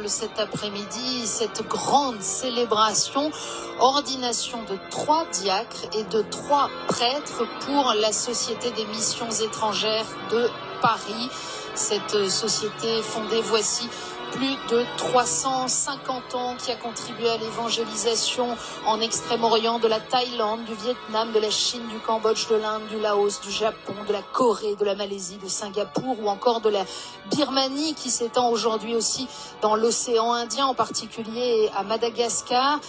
cet après-midi, cette grande célébration, ordination de 3 diacres et de 3 prêtres pour la Société des missions étrangères de Paris. Cette société fondée voici plus de 350 ans, qui a contribué à l'évangélisation en Extrême-Orient, de la Thaïlande, du Vietnam, de la Chine, du Cambodge, de l'Inde, du Laos, du Japon, de la Corée, de la Malaisie, de Singapour ou encore de la Birmanie, qui s'étend aujourd'hui aussi dans l'océan Indien, en particulier à Madagascar.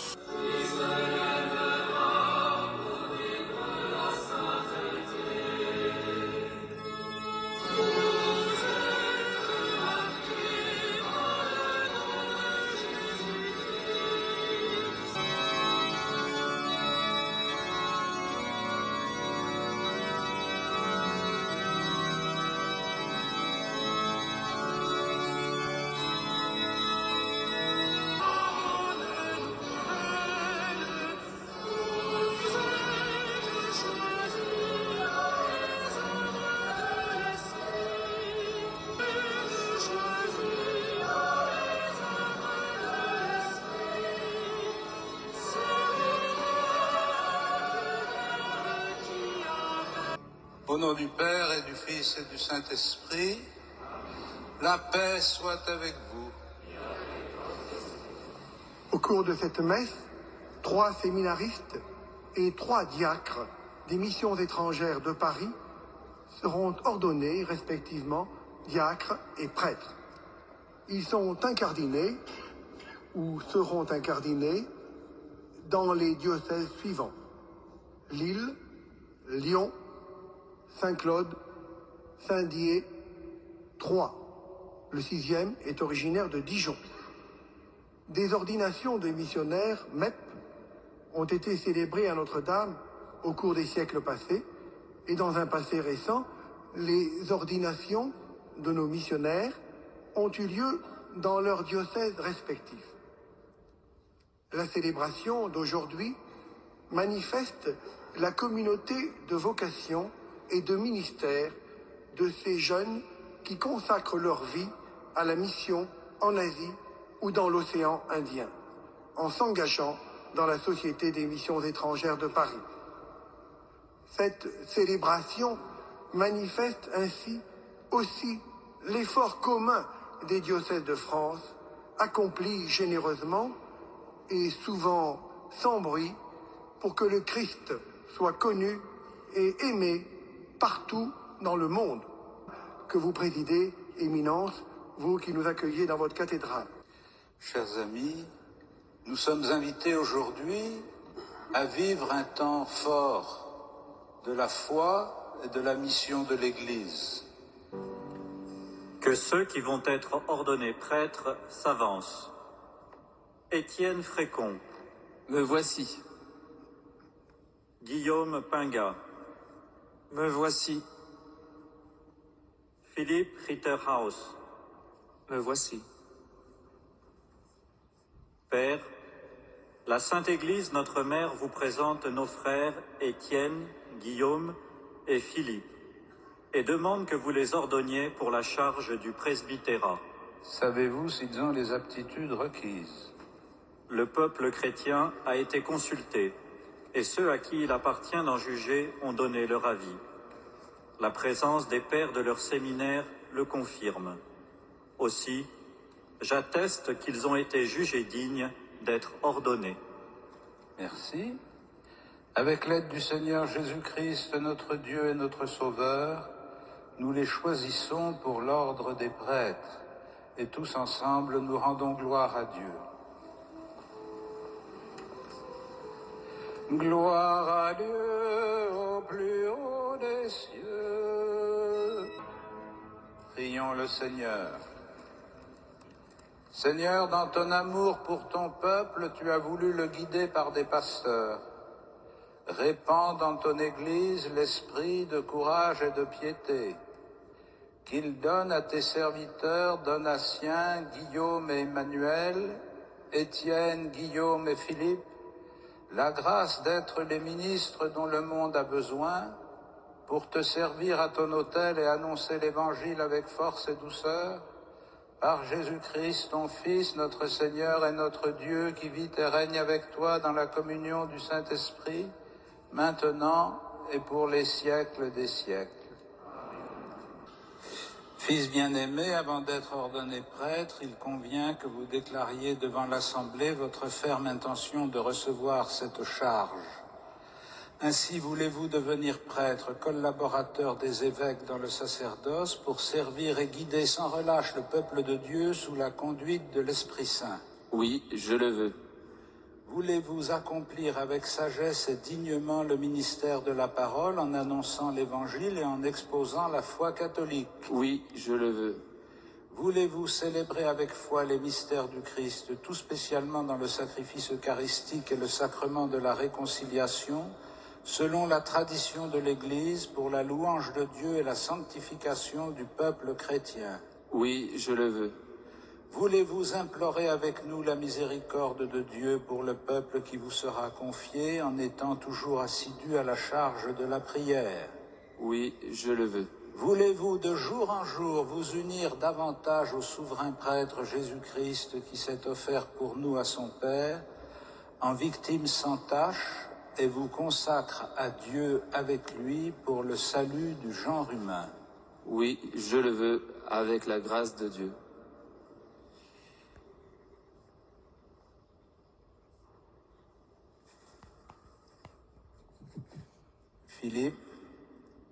Au nom du Père et du Fils et du Saint-Esprit, la paix soit avec vous. Au cours de cette messe, 3 séminaristes et 3 diacres des missions étrangères de Paris seront ordonnés respectivement diacres et prêtres. Ils sont incardinés ou seront incardinés dans les diocèses suivants: Lille, Lyon, Saint-Claude, Saint-Dié, Troyes. Le 6e est originaire de Dijon. Des ordinations de missionnaires, MEP, ont été célébrées à Notre-Dame au cours des siècles passés, et dans un passé récent, les ordinations de nos missionnaires ont eu lieu dans leurs diocèses respectifs. La célébration d'aujourd'hui manifeste la communauté de vocation et de ministère de ces jeunes qui consacrent leur vie à la mission en Asie ou dans l'océan Indien, en s'engageant dans la Société des missions étrangères de Paris. Cette célébration manifeste ainsi aussi l'effort commun des diocèses de France, accompli généreusement et souvent sans bruit, pour que le Christ soit connu et aimé partout dans le monde, que vous présidez, Éminence, vous qui nous accueillez dans votre cathédrale. Chers amis, nous sommes invités aujourd'hui à vivre un temps fort de la foi et de la mission de l'Église. Que ceux qui vont être ordonnés prêtres s'avancent. Étienne Frécon. Me voici. Guillaume Pinga. Me voici. Philippe Ritterhaus. Me voici. Père, la Sainte Église, notre Mère, vous présente nos frères Étienne, Guillaume et Philippe et demande que vous les ordonniez pour la charge du presbytérat. Savez-vous s'ils ont les aptitudes requises? Le peuple chrétien a été consulté et ceux à qui il appartient d'en juger ont donné leur avis. La présence des pères de leur séminaire le confirme. Aussi, j'atteste qu'ils ont été jugés dignes d'être ordonnés. Merci. Avec l'aide du Seigneur Jésus-Christ, notre Dieu et notre Sauveur, nous les choisissons pour l'ordre des prêtres, et tous ensemble nous rendons gloire à Dieu. Gloire à Dieu au plus haut des cieux. Prions le Seigneur. Seigneur, dans ton amour pour ton peuple, tu as voulu le guider par des pasteurs. Répands dans ton Église l'esprit de courage et de piété. Qu'il donne à tes serviteurs Donatien, Guillaume et Emmanuel, Étienne, Guillaume et Philippe, la grâce d'être les ministres dont le monde a besoin, pour te servir à ton autel et annoncer l'Évangile avec force et douceur, Par Jésus-Christ, ton Fils, notre Seigneur et notre Dieu, qui vit et règne avec toi dans la communion du Saint-Esprit, maintenant et pour les siècles des siècles. Fils bien-aimé, avant d'être ordonné prêtre, il convient que vous déclariez devant l'Assemblée votre ferme intention de recevoir cette charge. Ainsi voulez-vous devenir prêtre, collaborateur des évêques dans le sacerdoce, pour servir et guider sans relâche le peuple de Dieu sous la conduite de l'Esprit Saint. Oui, je le veux. Voulez-vous accomplir avec sagesse et dignement le ministère de la parole en annonçant l'Évangile et en exposant la foi catholique? Oui, je le veux. Voulez-vous célébrer avec foi les mystères du Christ, tout spécialement dans le sacrifice eucharistique et le sacrement de la réconciliation, selon la tradition de l'Église, pour la louange de Dieu et la sanctification du peuple chrétien? Oui, je le veux. Voulez-vous implorer avec nous la miséricorde de Dieu pour le peuple qui vous sera confié, en étant toujours assidu à la charge de la prière? Oui, je le veux. Voulez-vous de jour en jour vous unir davantage au souverain prêtre Jésus-Christ qui s'est offert pour nous à son Père, en victime sans tache, et vous consacre à Dieu avec lui pour le salut du genre humain? Oui, je le veux, avec la grâce de Dieu. Philippe,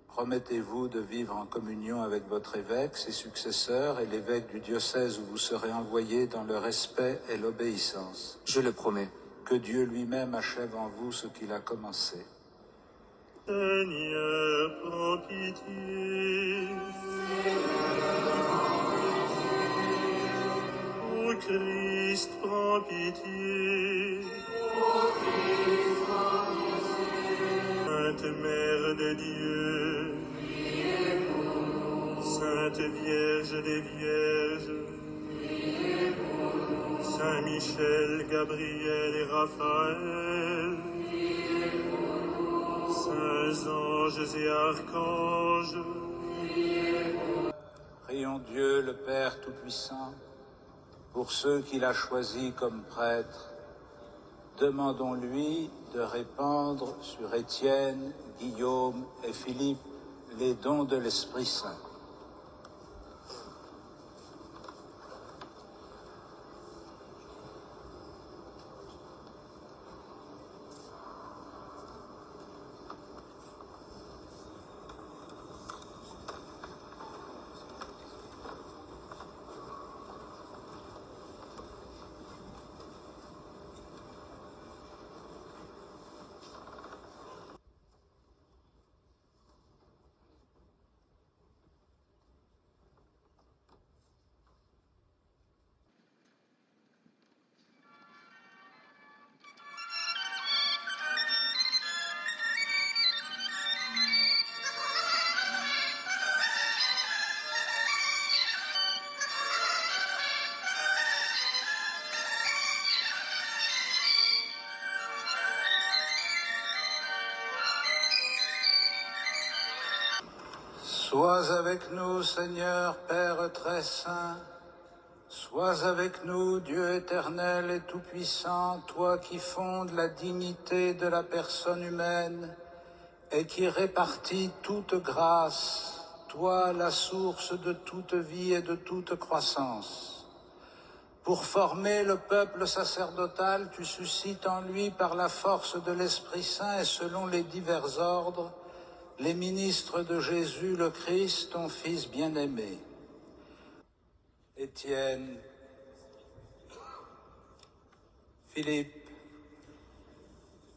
promettez-vous de vivre en communion avec votre évêque, ses successeurs et l'évêque du diocèse où vous serez envoyé dans le respect et l'obéissance. Je le promets. Que Dieu lui-même achève en vous ce qu'il a commencé. Seigneur, prends pitié. Ô Christ, prends pitié. Sainte Mère de Dieu, Sainte Vierge des Vierges, Saint Michel, Gabriel et Raphaël, Saints anges et archanges, Prions Dieu, le Père Tout-Puissant, pour ceux qu'il a choisis comme prêtres. Demandons-lui de répandre sur Étienne, Guillaume et Philippe les dons de l'Esprit Saint. Sois avec nous, Seigneur, Père très saint. Sois avec nous, Dieu éternel et tout-puissant, toi qui fondes la dignité de la personne humaine et qui répartis toute grâce, toi la source de toute vie et de toute croissance. Pour former le peuple sacerdotal, tu suscites en lui par la force de l'Esprit Saint et selon les divers ordres, les ministres de Jésus le Christ, ton Fils bien-aimé. Étienne, Philippe,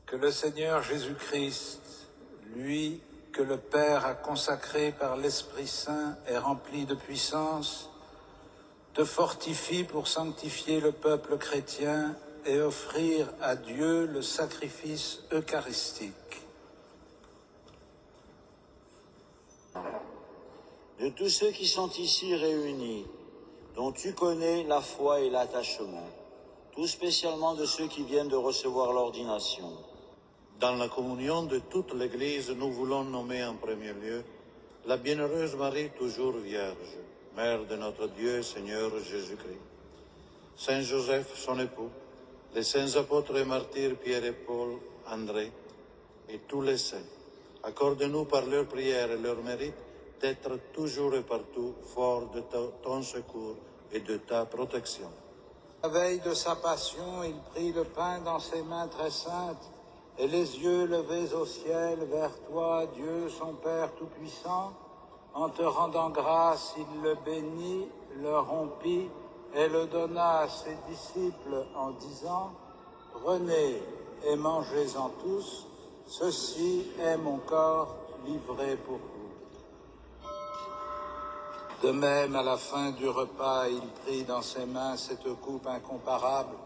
que le Seigneur Jésus-Christ, lui que le Père a consacré par l'Esprit Saint et rempli de puissance, te fortifie pour sanctifier le peuple chrétien et offrir à Dieu le sacrifice eucharistique. De tous ceux qui sont ici réunis, dont tu connais la foi et l'attachement, tout spécialement de ceux qui viennent de recevoir l'ordination. Dans la communion de toute l'Église, nous voulons nommer en premier lieu la bienheureuse Marie toujours Vierge, Mère de notre Dieu et Seigneur Jésus-Christ, Saint Joseph, son époux, les saints apôtres et martyrs Pierre et Paul, André, et tous les saints, accorde-nous par leurs prières et leurs mérites d'être toujours et partout forts de ton secours et de ta protection. La veille de sa passion, il prit le pain dans ses mains très saintes, et les yeux levés au ciel vers toi, Dieu, son Père Tout-Puissant, en te rendant grâce, il le bénit, le rompit et le donna à ses disciples en disant « Prenez et mangez-en tous, ceci est mon corps livré pour vous. » De même, à la fin du repas, il prit dans ses mains cette coupe incomparable,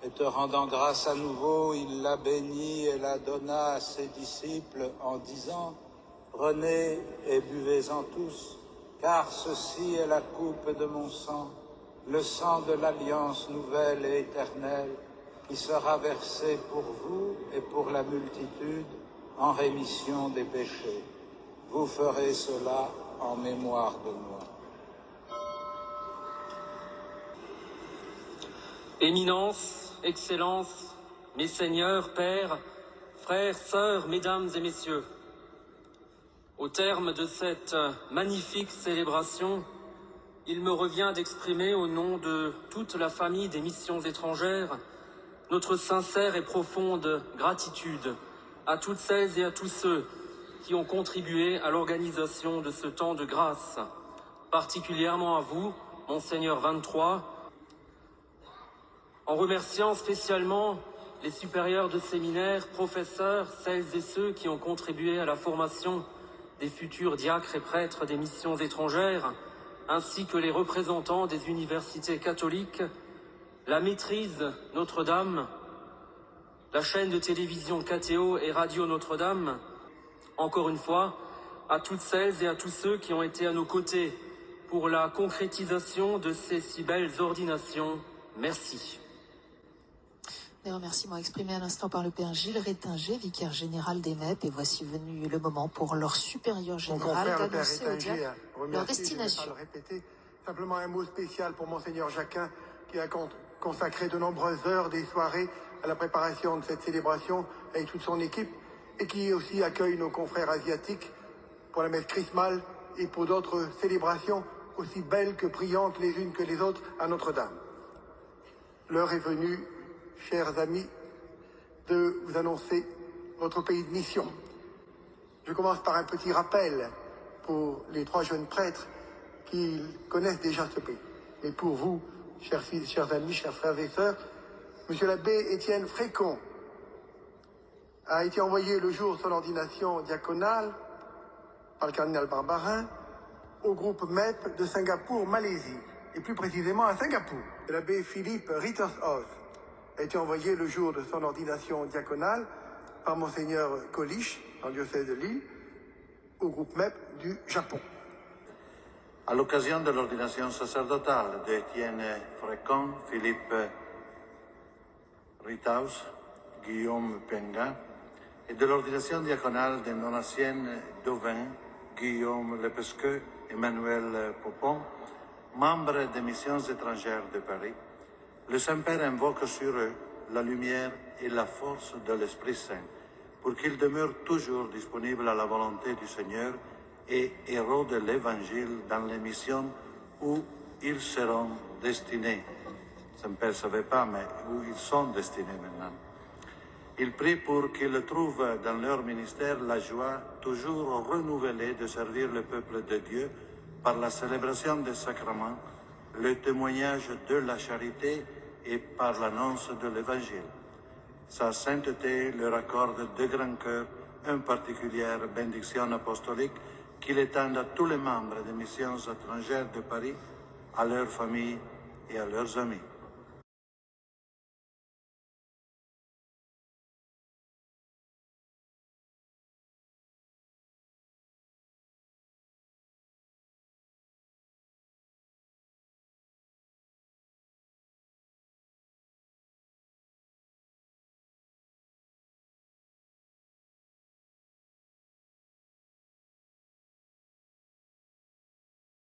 et te rendant grâce à nouveau, il la bénit et la donna à ses disciples en disant « Prenez et buvez-en tous, car ceci est la coupe de mon sang, le sang de l'alliance nouvelle et éternelle, qui sera versé pour vous et pour la multitude en rémission des péchés. Vous ferez cela en mémoire de moi. » Éminence, Excellence, mes seigneurs, pères, frères, sœurs, mesdames et messieurs, au terme de cette magnifique célébration, il me revient d'exprimer au nom de toute la famille des missions étrangères notre sincère et profonde gratitude à toutes celles et à tous ceux qui ont contribué à l'organisation de ce temps de grâce, particulièrement à vous, Monseigneur 23, en remerciant spécialement les supérieurs de séminaire, professeurs, celles et ceux qui ont contribué à la formation des futurs diacres et prêtres des missions étrangères, ainsi que les représentants des universités catholiques, la maîtrise Notre-Dame, la chaîne de télévision KTO et Radio Notre-Dame, encore une fois, à toutes celles et à tous ceux qui ont été à nos côtés pour la concrétisation de ces si belles ordinations. Merci. Des remerciements exprimés à l'instant par le Père Gilles Rétinger, vicaire général des MEP, et voici venu le moment pour leur supérieur général d'annoncer aux diacres leur destination. Je ne vais pas le répéter, simplement un mot spécial pour Monseigneur Jacquin, qui a consacré de nombreuses heures des soirées à la préparation de cette célébration avec toute son équipe, et qui aussi accueille nos confrères asiatiques pour la messe chrismale et pour d'autres célébrations aussi belles que brillantes les unes que les autres à Notre-Dame. L'heure est venue, chers amis, de vous annoncer votre pays de mission. Je commence par un petit rappel pour les 3 jeunes prêtres qui connaissent déjà ce pays. Mais pour vous, chers fils, chers amis, chers frères et sœurs, Monsieur l'abbé Étienne Frécon a été envoyé le jour de son ordination diaconale par le cardinal Barbarin au groupe MEP de Singapour, Malaisie, et plus précisément à Singapour. L'abbé Philippe Rittershoff a été envoyé le jour de son ordination diaconale par Monseigneur Kolisch, dans le diocèse de Lille, au groupe MEP du Japon. À l'occasion de l'ordination sacerdotale d'Étienne Frécon, Philippe Rithaus, Guillaume Penga, et de l'ordination diaconale des non-anciennes Dauvin, Guillaume Lepesqueux, Emmanuel Popon, membres des missions étrangères de Paris, le Saint-Père invoque sur eux la lumière et la force de l'Esprit Saint, pour qu'ils demeurent toujours disponibles à la volonté du Seigneur et héros de l'Évangile dans les missions où ils seront destinés. Saint-Père ne savait pas, mais où ils sont destinés maintenant. Il prie pour qu'ils trouvent dans leur ministère la joie toujours renouvelée de servir le peuple de Dieu par la célébration des sacrements, le témoignage de la charité et par l'annonce de l'Évangile. Sa sainteté leur accorde de grand cœur une particulière bénédiction apostolique qu'il étend à tous les membres des missions étrangères de Paris, à leurs familles et à leurs amis.